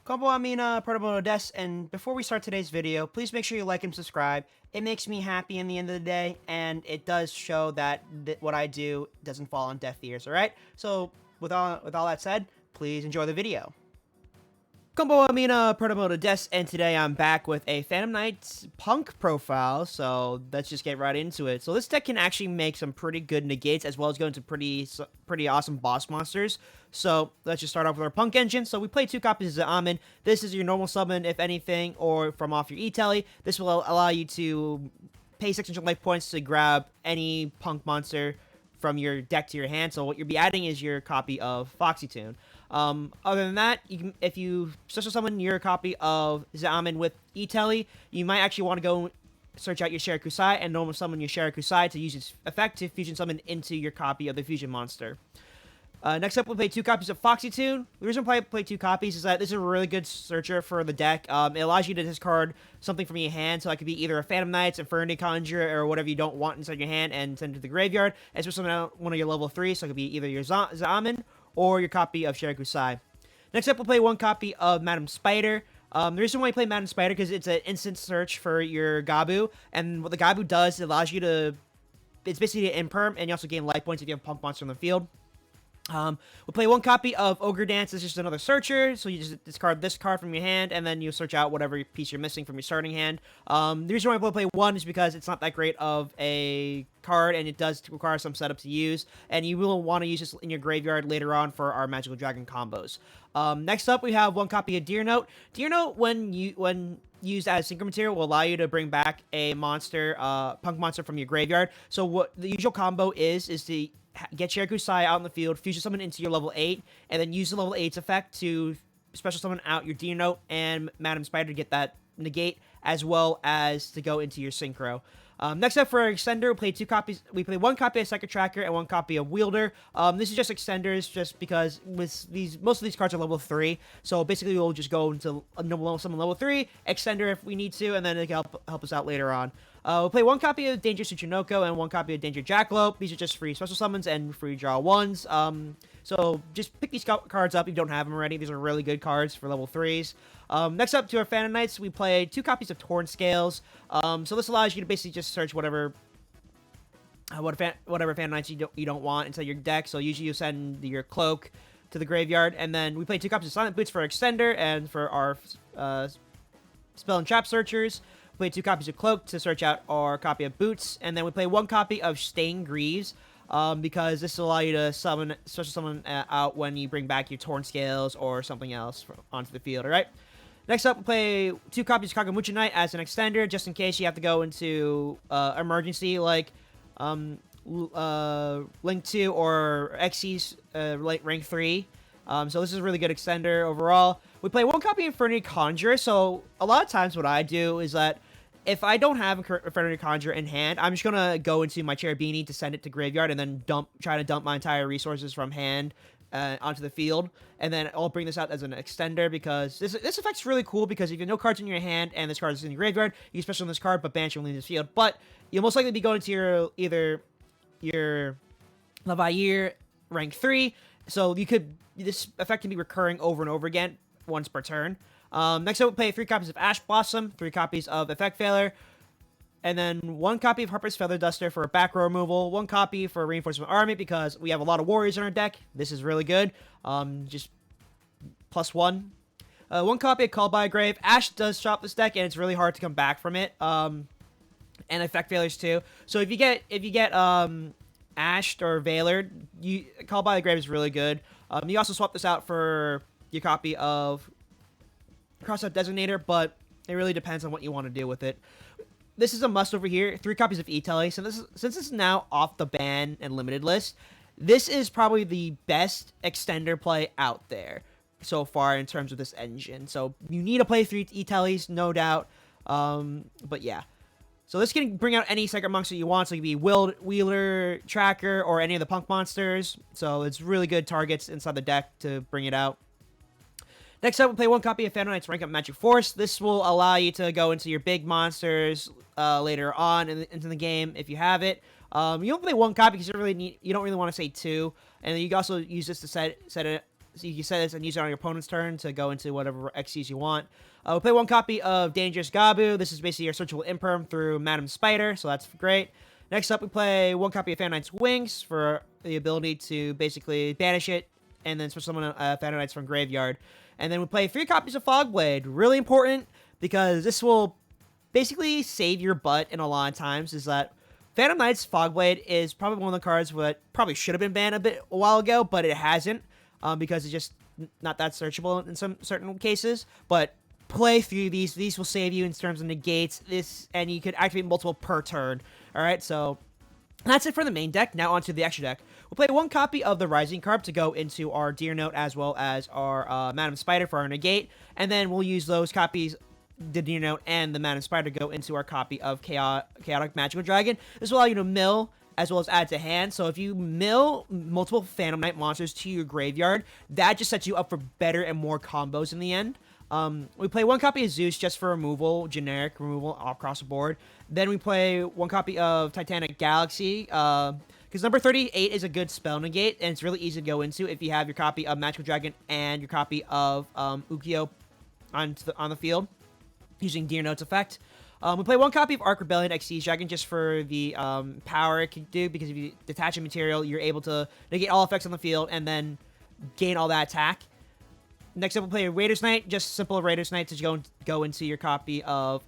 Proto-moto, and before we start today's video, please make sure you like and subscribe. It makes me happy in the end of the day, and it does show that what I do doesn't fall on deaf ears, alright? So, with all that said, please enjoy the video. Proto-moto, and today I'm back with a Phantom Knights Punk profile, so let's just get right into it. So this deck can actually make some pretty good negates, as well as go into pretty awesome boss monsters. So let's just start off with our Punk engine. So we play 2 copies of Amin. This is your normal summon, if anything, or from off your E-Telly. This will allow you to pay 600 life points to grab any Punk monster from your deck to your hand. So what you'll be adding is your copy of Foxy-Tune. Other than that, if you special summon your copy of Zaamin with E-Telly, you might actually want to go search out your Shirakusai and normal summon your Shirakusai to use its effect to fusion summon into your copy of the fusion monster. Next up, we'll play 2 copies of Foxy-Tune. The reason why I play 2 copies is that this is a really good searcher for the deck. It allows you to discard something from your hand, so it could be either a Phantom Knights, Infinity Conjurer, or whatever you don't want inside your hand, and send it to the graveyard. Especially one of your level 3, so it could be either your Zaamin or your copy of Shirakusai. Next up, we'll play 1 copy of Madam Spider. The reason why you play Madam Spider is because it's an instant search for your Gabu, and what the Gabu does, it allows you to... It's basically an imperm, and you also gain life points if you have a Punk monster on the field. We'll play 1 copy of Ogre Dance. It's just another searcher, so you just discard this card from your hand, and then you search out whatever piece you're missing from your starting hand. The reason why I play 1 is because it's not that great of a card, and it does require some setup to use, and you will want to use this in your graveyard later on for our Magical Dragon combos. Next up, we have 1 copy of Deer Note. Deer Note, when used as synchro material, will allow you to bring back a monster, Punk monster from your graveyard. So what the usual combo is to get Shirakusai out in the field, fusion summon into your level 8, and then use the level 8's effect to special summon out your Deer Note and Madam Spider to get that negate, as well as to go into your synchro. Next up for our extender, we'll play 2 copies. We play 1 copy of Second Tracker and 1 copy of Wielder. This is just extenders, just because with most of these cards are level 3. So basically, we'll just go into a normal summon level 3 extender if we need to, and then it can help us out later on. We'll play 1 copy of Danger Tsuchinoko and 1 copy of Danger Jackalope. These are just free special summons and free draw 1s. So just pick these cards up if you don't have them already. These are really good cards for level 3s. Next up to our Phantom Knights, we play 2 copies of Torn Scales. So this allows you to basically just search whatever Phantom Knights you don't want inside your deck. So usually you send your Cloak to the graveyard, and then we play 2 copies of Silent Boots for extender and for our Spell and Trap searchers. We play 2 copies of Cloak to search out our copy of Boots, and then we play 1 copy of Stain Greaves. Because this will allow you to special summon out when you bring back your Torn Scales or something else onto the field, alright? Next up, we'll play 2 copies of Kagamucha Knight as an extender, just in case you have to go into emergency, like Link 2 or Xyz rank 3. So this is a really good extender overall. We play 1 copy of Infinity Conjurer, so a lot of times what I do is that if I don't have Infinity Conjurer in hand, I'm just going to go into my Cherubini to send it to graveyard and then try to dump my entire resources from hand onto the field. And then I'll bring this out as an extender because this effect's really cool because if you have no cards in your hand and this card is in your graveyard, you special on this card, but banish will leave this field. But you'll most likely be going to either your Levier rank 3, so this effect can be recurring over and over again once per turn. Next up, we'll play 3 copies of Ash Blossom, 3 copies of Effect Failure, and then 1 copy of Harper's Feather Duster for back row removal, 1 copy for Reinforcement Army because we have a lot of warriors in our deck. This is really good. Just +1. 1 copy of Called by a Grave. Ash does shop this deck, and it's really hard to come back from it. And Effect Failures too. So if you get Ashed or Veilered, Called by the Grave is really good. You also swap this out for your copy of Crossout Designator, but it really depends on what you want to do with it. This is a must over here. 3 copies of E-Telly. So since this is now off the ban and limited list, this is probably the best extender play out there so far in terms of this engine. So you need to play 3 E-Tellys, no doubt. But yeah. So this can bring out any Sacred Monks that you want. So it could be Wheeler, Tracker, or any of the Punk monsters. So it's really good targets inside the deck to bring it out. Next up, we'll play 1 copy of Phantom Knights Rank Up Magic Force. This will allow you to go into your big monsters later on into the game if you have it. You don't play 1 copy because you don't really want to say 2, and then you can also use this to set So you can set this and use it on your opponent's turn to go into whatever XCs you want. We play 1 copy of Dangerous Gabu. This is basically your searchable imperm through Madam Spider, so that's great. Next up, we play 1 copy of Phantom Knight's Wings for the ability to basically banish it and then switch someone Phantom Knights from graveyard. And then we play 3 copies of Fogblade. Really important because this will basically save your butt in a lot of times. Is that Phantom Knight's Fogblade is probably one of the cards that probably should have been banned a while ago, but it hasn't because it's just not that searchable in some certain cases. But play through these. These will save you in terms of negates. And you could activate multiple per turn. All right, so that's it for the main deck. Now onto the extra deck. We'll play 1 copy of the Rising card to go into our Deer Note as well as our Madam Spider for our negate. And then we'll use those copies, the Deer Note and the Madam Spider, to go into our copy of Chaotic Magical Dragon. This will allow you to mill as well as add to hand. So if you mill multiple Phantom Knight monsters to your graveyard, that just sets you up for better and more combos in the end. We play 1 copy of Zeus just for removal, generic removal across the board. Then we play 1 copy of Titanic Galaxy, because number 38 is a good spell negate, and it's really easy to go into if you have your copy of Magical Dragon and your copy of Yugioh on the field, using Deer Note's effect. We play 1 copy of Arc Rebellion XC's Dragon just for the power it can do, because if you detach a material, you're able to negate all effects on the field and then gain all that attack. Next up, we'll play Raiders Knight, just simple Raiders Knight to go into your copy of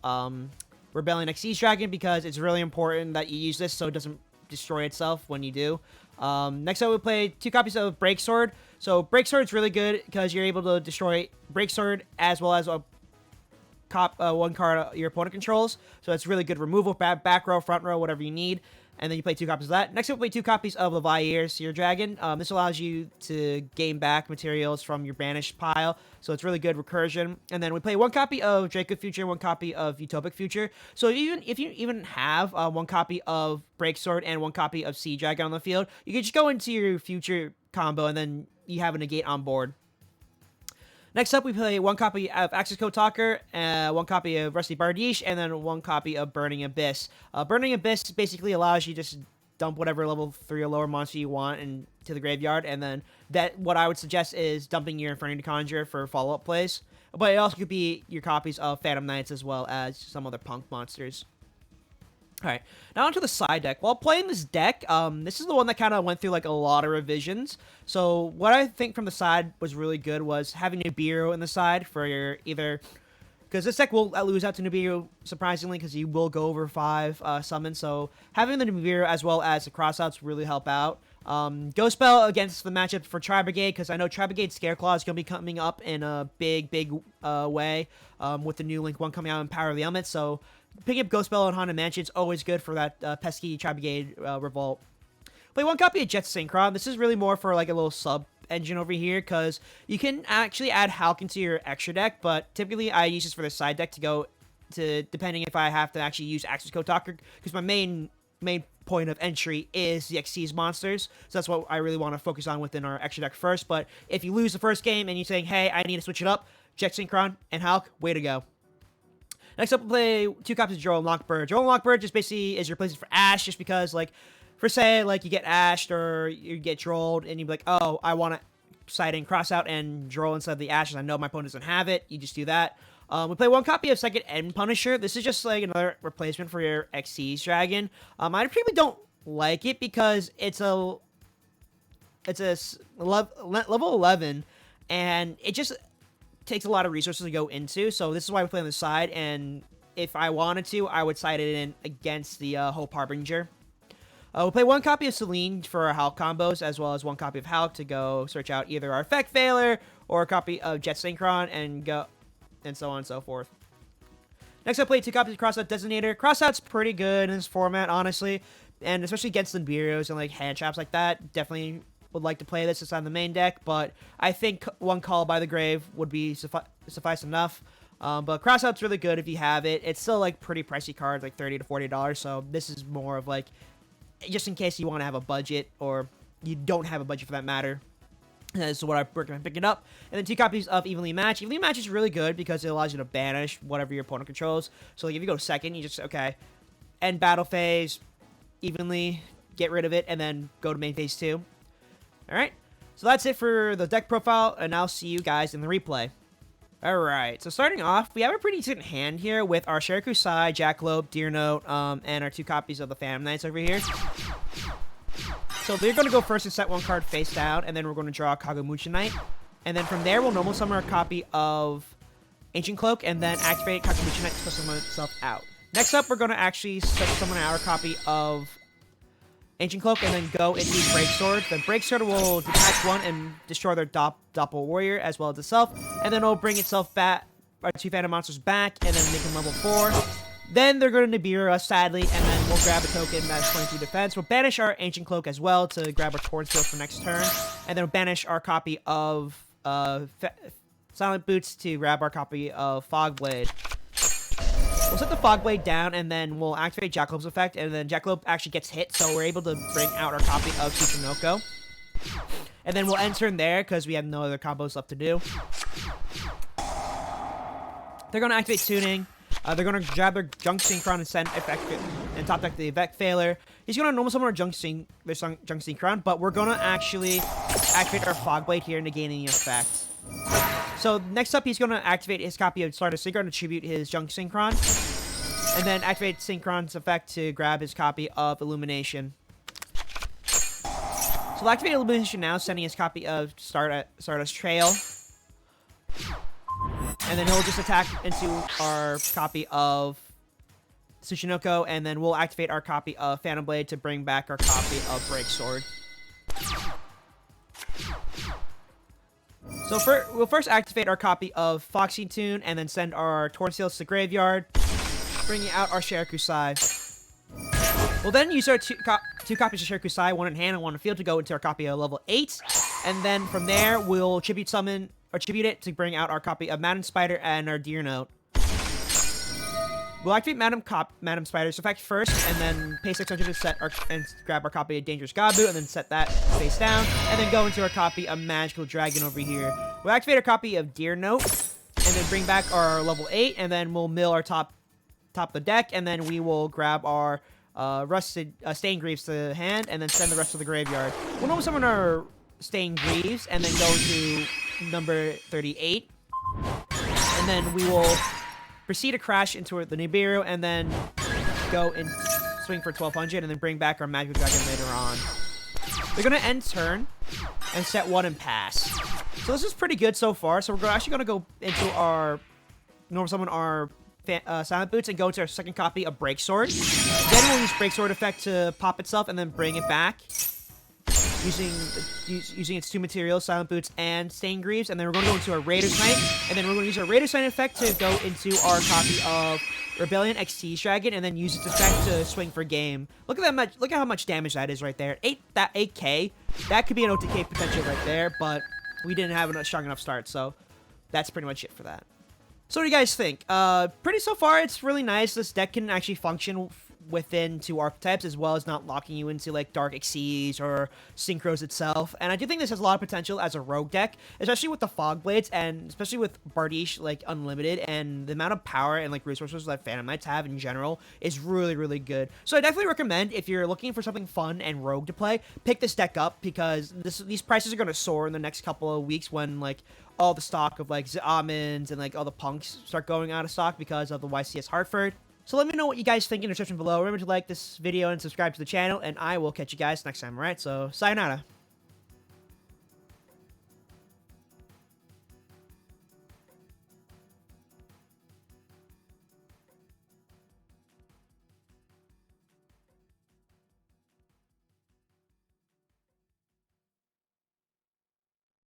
Rebellion XC's Dragon, because it's really important that you use this so it doesn't destroy itself when you do. Next up, we'll play 2 copies of Breaksword. So Breaksword is really good because you're able to destroy Breaksword as well as one card your opponent controls. So it's really good removal, back row, front row, whatever you need. And then you play 2 copies of that. Next, we'll play 2 copies of Leviair Seer Dragon. This allows you to gain back materials from your banished pile, so it's really good recursion. And then we play 1 copy of Draco Future, 1 copy of Utopic Future. So if you even have 1 copy of Breaksword and 1 copy of Sea Dragon on the field, you can just go into your Future combo, and then you have a negate on board. Next up, we play 1 copy of Access Code Talker, 1 copy of Rusty Bardiche, and then 1 copy of Burning Abyss. Burning Abyss basically allows you to just dump whatever level 3 or lower monster you want into the graveyard, and then what I would suggest is dumping your Infernity Conjurer for follow-up plays. But it also could be your copies of Phantom Knights as well as some other punk monsters. Alright, now onto the side deck. While playing this deck, this is the one that kind of went through like a lot of revisions. So what I think from the side was really good was having Nibiru in the side for your either... Because this deck will lose out to Nibiru, surprisingly, because you will go over 5 summons. So having the Nibiru as well as the crossouts really help out. Ghost Spell against the matchup for Tri Brigade, because I know Tri Brigade Scareclaw is going to be coming up in a big way with the new Link 1 coming out in Power of the Elements. So picking up Ghost Spell and Haunted Mansion is always good for that pesky Tri Brigade Revolt. Play 1 copy of Jet Synchron. This is really more for like a little sub engine over here, because you can actually add Hulk into your extra deck, but typically I use this for the side deck to go to, depending if I have to actually use Access Code Talker, because my main point of entry is the XC's monsters, so that's what I really want to focus on within our extra deck first. But if you lose the first game and you're saying, hey, I need to switch it up, Jet Synchron and Hulk, way to go. Next up, we'll play 2 copies of Joel and Lockbird. Joel and Lockbird just basically is your replacement for Ash, just because, like, for say, like, you get Ashed or you get Drolled, and you'd be like, oh, I want to side in cross out and Droll instead of the Ashes. I know my opponent doesn't have it. You just do that. We play 1 copy of Second End Punisher. This is just, like, another replacement for your XC's Dragon. I probably don't like it because it's a level 11, and it just takes a lot of resources to go into, so this is why we play on the side, and if I wanted to, I would side it in against the Hope Harbinger. We'll play 1 copy of Celine for our Hulk combos, as well as 1 copy of Hulk to go search out either our Effect Failure or a copy of Jet Synchron, and so on and so forth. Next, I play 2 copies of Crossout Designator. Crossout's pretty good in this format, honestly, and especially against the Nibiru's and like hand traps like that. Definitely would like to play this. It's on the main deck, but I think 1 Call by the Grave would be suffice enough. But Crossout's really good if you have it. It's still like pretty pricey cards, like $30 to $40. So this is more of like just in case you want to have a budget, or you don't have a budget for that matter. This is what I recommend picking up. And then 2 copies of Evenly Matched. Evenly Matched is really good because it allows you to banish whatever your opponent controls. So like if you go second, you just, okay, end battle phase, evenly, get rid of it, and then go to main phase 2. Alright. So that's it for the deck profile, and I'll see you guys in the replay. Alright, so starting off, we have a pretty decent hand here with our Shirakusai, Jackalope, Deer Note, and our 2 copies of the Phantom Knights over here. So they're going to go first and set 1 card face down, and then we're going to draw a Kagamucha Knight. And then from there, we'll normal summon a copy of Ancient Cloak, and then activate Kagamucha Knight to summon itself out. Next up, we're going to actually summon out a copy of Ancient Cloak, and then go into Break Sword. The Break Sword will detach 1 and destroy their Doppel Warrior, as well as itself. And then it'll bring itself back, our 2 Phantom Monsters back, and then make them level 4. Then they're going to Nibiru us, sadly, and then we'll grab a token that's 22 defense. We'll banish our Ancient Cloak as well to grab our Torn Steel for next turn. And then we'll banish our copy of Silent Boots to grab our copy of Fog Blade. We'll set the Fog Blade down, and then we'll activate Jackalope's effect, and then Jackalope actually gets hit, so we're able to bring out our copy of Tsuchinoko. And then we'll end turn there, because we have no other combos left to do. They're going to activate Tuning. They're going to grab their Junk Synchron and send effect and top deck the Effect Failure. He's going to normal summon our Junk Synchron, but we're going to actually activate our Fog Blade here, negating the effect. So next up, he's going to activate his copy of Stardust Synchron to tribute his Junk Synchron, and then activate Synchron's effect to grab his copy of Illumination. So we'll activate Illumination now, sending his copy of Stardust Trail. And then he'll just attack into our copy of Tsuchinoko, and then we'll activate our copy of Phantom Blade to bring back our copy of Break Sword. So we'll first activate our copy of Foxy Tune, and then send our Torn Steels to the graveyard, bringing out our Shirakusai. We'll then use our 2 copies of Shirakusai, 1 in hand and 1 in field, to go into our copy of level 8. And then from there, we'll tribute it to bring out our copy of Madam Spider and our Deer Note. We'll activate Madam Spider's effect first, and then pay 600 to set and grab our copy of Dangerous Godboot, and then set that face down, and then go into our copy of Magical Dragon over here. We'll activate our copy of Deer Note, and then bring back our level 8, and then we'll mill our top of the deck, and then we will grab our Rusted Stained Greaves to hand, and then send the rest to the graveyard. We'll normal summon our Stained Greaves, and then go to number 38, and then we will proceed to crash into the Nibiru, and then go and swing for 1200, and then bring back our Magical Dragon later on. They're going to end turn and set 1 and pass. So this is pretty good so far. So we're actually going to go into our normal summon our Silent Boots and go to our second copy of Break Sword. Then we'll use Break Sword effect to pop itself and then bring it back, using its 2 materials, Silent Boots and Stained Greaves. And then we're going to go into our Raider's Knight, and then we're going to use our Raider's Knight effect to go into our copy of Rebellion XT's Dragon, and then use its effect to swing for game. Look at that look at how much damage that is right there. 8k. That could be an OTK potential right there, but we didn't have a strong enough start, so that's pretty much it for that. So what do you guys think? Pretty so far, it's really nice. This deck can actually function within 2 archetypes, as well as not locking you into like Dark Xyz or Synchros itself. And I do think this has a lot of potential as a rogue deck, especially with the Fog Blades, and especially with Bardiche like Unlimited, and the amount of power and like resources that Phantom Knights have in general is really, really good. So I definitely recommend, if you're looking for something fun and rogue to play, pick this deck up, because these prices are going to soar in the next couple of weeks when like all the stock of like Zamins and like all the punks start going out of stock because of the YCS Hartford. So let me know what you guys think in the description below. Remember to like this video and subscribe to the channel, and I will catch you guys next time, alright? So, sayonara.